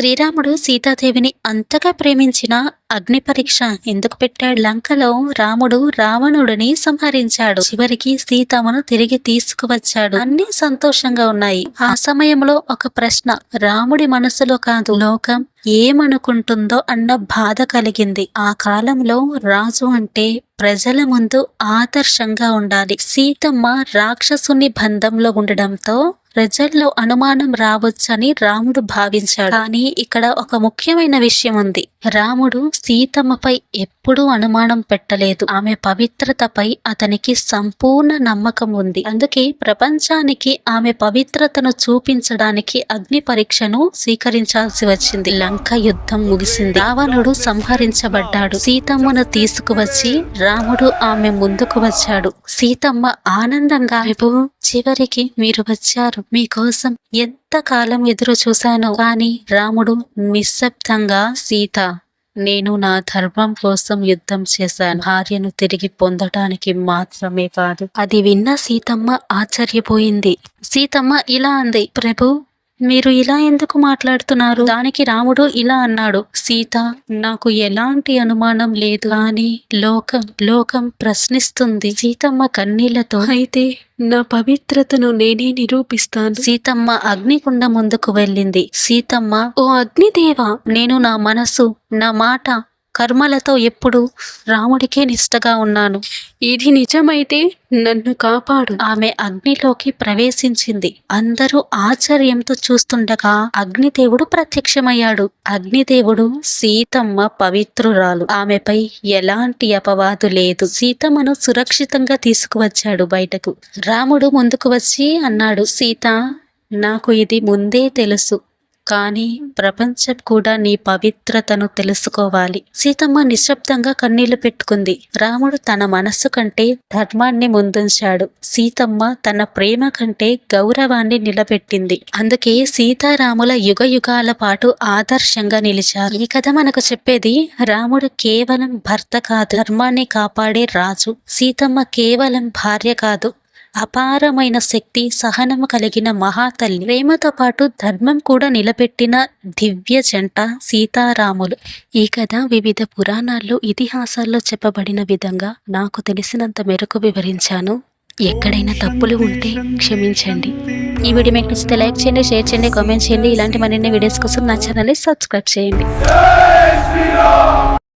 శ్రీరాముడు సీతాదేవిని అంతగా ప్రేమించిన అగ్ని పరీక్ష ఎందుకు పెట్టాడు? లంకలో రాముడు రావణుడిని సంహరించాడు. చివరికి సీతమ్మను తిరిగి తీసుకువచ్చాడు. అన్ని సంతోషంగా ఉన్నాయి. ఆ సమయంలో ఒక ప్రశ్న రాముడి మనసులో కాదు, లోకం ఏమనుకుంటుందో అన్న బాధ కలిగింది. ఆ కాలంలో రాజు అంటే ప్రజల ముందు ఆదర్శంగా ఉండాలి. సీతమ్మ రాక్షసుని బంధంలో ఉండడంతో ప్రజల్లో అనుమానం రావచ్చని రాముడు భావించాడు. కానీ ఇక్కడ ఒక ముఖ్యమైన విషయం ఉంది. రాముడు సీతమ్మపై ఎప్పుడూ అనుమానం పెట్టలేదు. ఆమె పవిత్రతపై అతనికి సంపూర్ణ నమ్మకం ఉంది. అందుకే ప్రపంచానికి ఆమె పవిత్రతను చూపించడానికి అగ్ని పరీక్షను స్వీకరించాల్సి వచ్చింది. లంక యుద్ధం ముగిసింది. రావణుడు సంహరించబడ్డాడు. సీతమ్మను తీసుకువచ్చి రాముడు ఆమె ముందుకు వచ్చాడు. సీతమ్మ ఆనందంగా, ప్రభు, చివరికి మీరు వచ్చారు. మీకోసం ఎంతకాలం ఎదురు చూశాను. కానీ రాముడు నిశ్శబ్దంగా, సీత, నేను నా ధర్మం కోసం యుద్ధం చేశాను. భార్యను తిరిగి పొందటానికి మాత్రమే కాదు. అది విన్న సీతమ్మ ఆశ్చర్యపోయింది. సీతమ్మ ఇలా అంది, ప్రభు, మీరు ఇలా ఎందుకు మాట్లాడుతున్నారు? దానికి రాముడు ఇలా అన్నాడు, సీత, నాకు ఎలాంటి అనుమానం లేదు. కానీ లోకం ప్రశ్నిస్తుంది. సీతమ్మ కన్నీళ్లతో, అయితే నా పవిత్రతను నేనే నిరూపిస్తాను. సీతమ్మ అగ్నికుండ ముందుకు వెళ్ళింది. సీతమ్మ, ఓ అగ్నిదేవా, నేను నా మనసు, నా మాట, కర్మలతో ఎప్పుడు రాముడికే నిష్టగా ఉన్నాను. ఇది నిజమైతే నన్ను కాపాడు. ఆమె అగ్నిలోకి ప్రవేశించింది. అందరూ ఆశ్చర్యంతో చూస్తుండగా అగ్నిదేవుడు ప్రత్యక్షమయ్యాడు. అగ్నిదేవుడు, సీతమ్మ పవిత్రురాలు, ఆమెపై ఎలాంటి అపవాదు లేదు. సీతమ్మను సురక్షితంగా తీసుకువచ్చాడు బయటకు. రాముడు ముందుకు వచ్చి అన్నాడు, సీత, నాకు ఇది ముందే తెలుసు. కానీ ప్రపంచం కూడా నీ పవిత్రతను తెలుసుకోవాలి. సీతమ్మ నిశ్శబ్దంగా కన్నీళ్లు పెట్టుకుంది. రాముడు తన మనస్సు కంటే ధర్మాన్ని ముందుంచాడు. సీతమ్మ తన ప్రేమ కంటే గౌరవాన్ని నిలబెట్టింది. అందుకే సీతారాముల యుగ యుగాల పాటు ఆదర్శంగా నిలిచారు. ఈ కథ మనకు చెప్పేది, రాముడు కేవలం భర్త కాదు, ధర్మాన్ని కాపాడే రాజు. సీతమ్మ కేవలం భార్య కాదు, అపారమైన శక్తి, సహనము కలిగిన మహాతల్లి. ప్రేమతో పాటు ధర్మం కూడా నిలబెట్టిన దివ్య జంట సీతారాములు. ఈ కథ వివిధ పురాణాల్లో, ఇతిహాసాల్లో చెప్పబడిన విధంగా నాకు తెలిసినంత మేరకు వివరించాను. ఎక్కడైనా తప్పులు ఉంటే క్షమించండి. ఈ వీడియో మీకు నచ్చితే లైక్ చేయండి, షేర్ చేయండి, కామెంట్ చేయండి. ఇలాంటి మరిన్ని వీడియోస్ కోసం నా ఛానల్ని సబ్స్క్రైబ్ చేయండి.